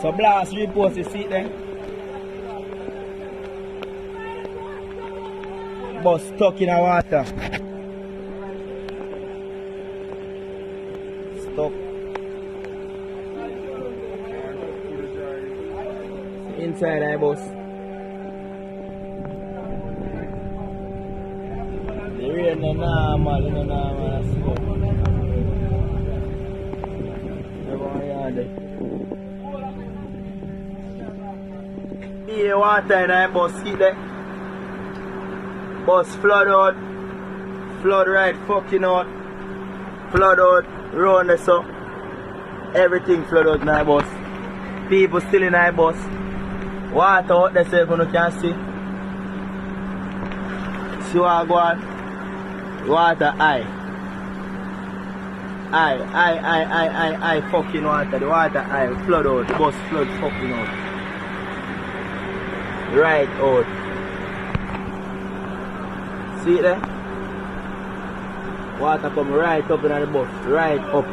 So blast repost, you see there? Bus stuck in the water. Stuck. Inside the bus. The rain is normal, it's normal. The water in the bus, see there? Bus flood out. Flood right fucking out. Flood out. Round the so. Everything flood out in the bus. People still in the bus. Water out there so you can see. See what go on? Water high. High fucking water. The water high. Flood out. The bus flood fucking out. Right out. See it there? Water come right up in the bus. Right up.